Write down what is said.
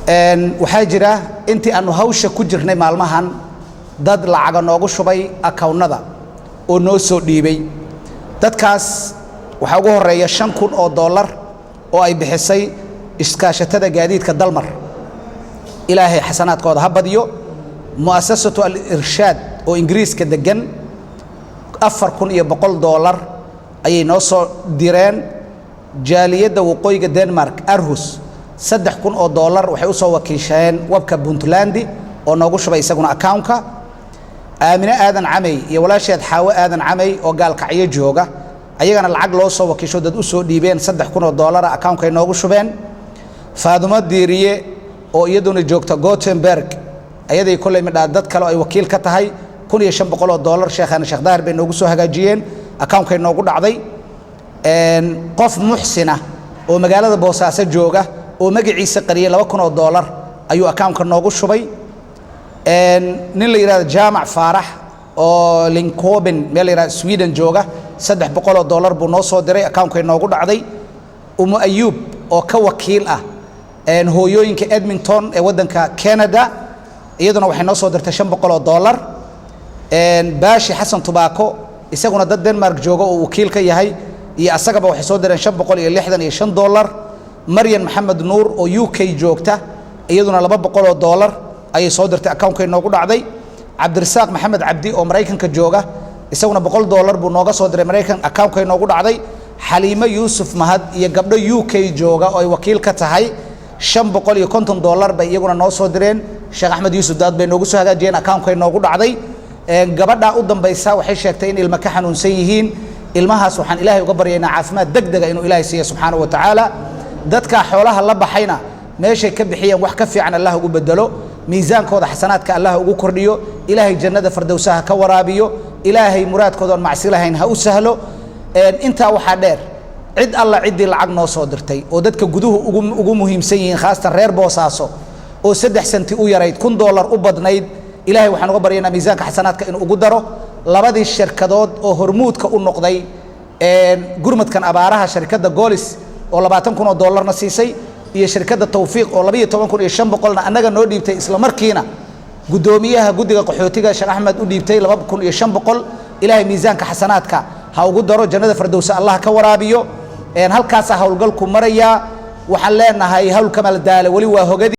waxaa jira intii aanu hawsha ku jirnay maalmahan dad lacag noogu shubay account-nada oo noo soo dhiibay dadkaas waxa ugu horeeya $5,000 oo ay bixisay iskaashatada gaadiidka dalmar ilaahay xasanaadkooda ha badiyo mu'assasatu al-irshaad oo ingiriiska degan $4,100 ayay noo soo direen jaaliyadda waqooyiga Denmark Aarhus $3,000 waxay u soo wakiisheen wabka Puntland oo noogu shubay isaguna account-ka Aamina Aadan Camay iyo walaasheed Xaawo Aadan Camay oo gaalkacyo jooga ayagana lacag loo soo wakiisho dad u soo dhiibeen $3,000 account-ka noogu shubeen Faadumo Diiriye oo iyaduna joogta Gothenburg ayaday kulay midha dad kale ay wakiil ka tahay $1,500 sheekhan Sheekh Daahir bay noogu soo hagaajiyeen account-ka noogu dhacday qof muxsina oo magaalada Boosaaso jooga oo magaciisa qariyay $2,000 ayuu account-ka noogu shubay nin la yiraahdo Jaamac Faarax oo Linköping meel yiraahdo Sweden jooga $300 buu noo soo diray account-ka noogu dhacday Umu Ayub oo ka wakiil ah hooyooyinka Edmonton ee wadanka Canada iyaduna waxay noo soo dirtay $500 Baashi Xasan Tubaako isaguna dad Denmark jooga oo wakiil ka yahay iyo asagaba waxay soo direen $565 Maryan Maxamed Nuur oo UK joogta iyaduna $200 ayay soo dirtay account-ka noogu dhacday Cabdirasaaq Maxamed Cabdi oo Mareykanka jooga isaguna $100 buu nooga soo diray Mareykan account-ka noogu dhacday Xaliimo Yuusuf Mahad iyo gabdho UK jooga oo ay wakiil ka tahay $550 bay iyaguna noo soo direen Sheekh Axmed Yuusuf Daad bay noogu soo hagaajiyeen account-ka noogu dhacday gabadha u dambaysa waxay sheegtay in ilma ka xanuunsan yihiin ilmahaas waxaan Ilaahay uga baryaynaa caafimaad degdeg ah inuu Ilaahay siiyo subxaanahu wa ta'ala dadka xoolaha la baxayna meeshay ka bixiyeen wax ka fiican Allah ugu bedelo miisaankooda xasanaadka Allah ugu kordhiyo Ilaahay jannada firdawsaha ka waraabiyo Ilaahay muraadkooda macsi lahayn ha u sahlo inta waxa dheer cid alla cidii lacag noo soo dirtay oo dadka guduhu ugu muhiimsan yihiin khaasatan reer Boosaaso oo 3 senti u yarayd $1,000 u badnayd Ilaahay waxaan uga baryaynaa miisaanka xasanaadka inuu ugu daro labadii shirkadood oo hormuudka u noqday gurmadkan abaaraha shirkadda Golis oo $20,000 na siisay iyo shirkadda Tawfiiq oo $12,500 na anaga noo dhiibtay isla markiina gudoomiyaha guddiga qaxootiga Sheekh Axmed u dhiibtay $2,500 Ilaahay miisaanka xasanaadka ha ugu daro jannada firdawsa Allah ka waraabiyo halkaas hawlgalku maraya waxaan leenahay hawl kamal daale wali waa hogadi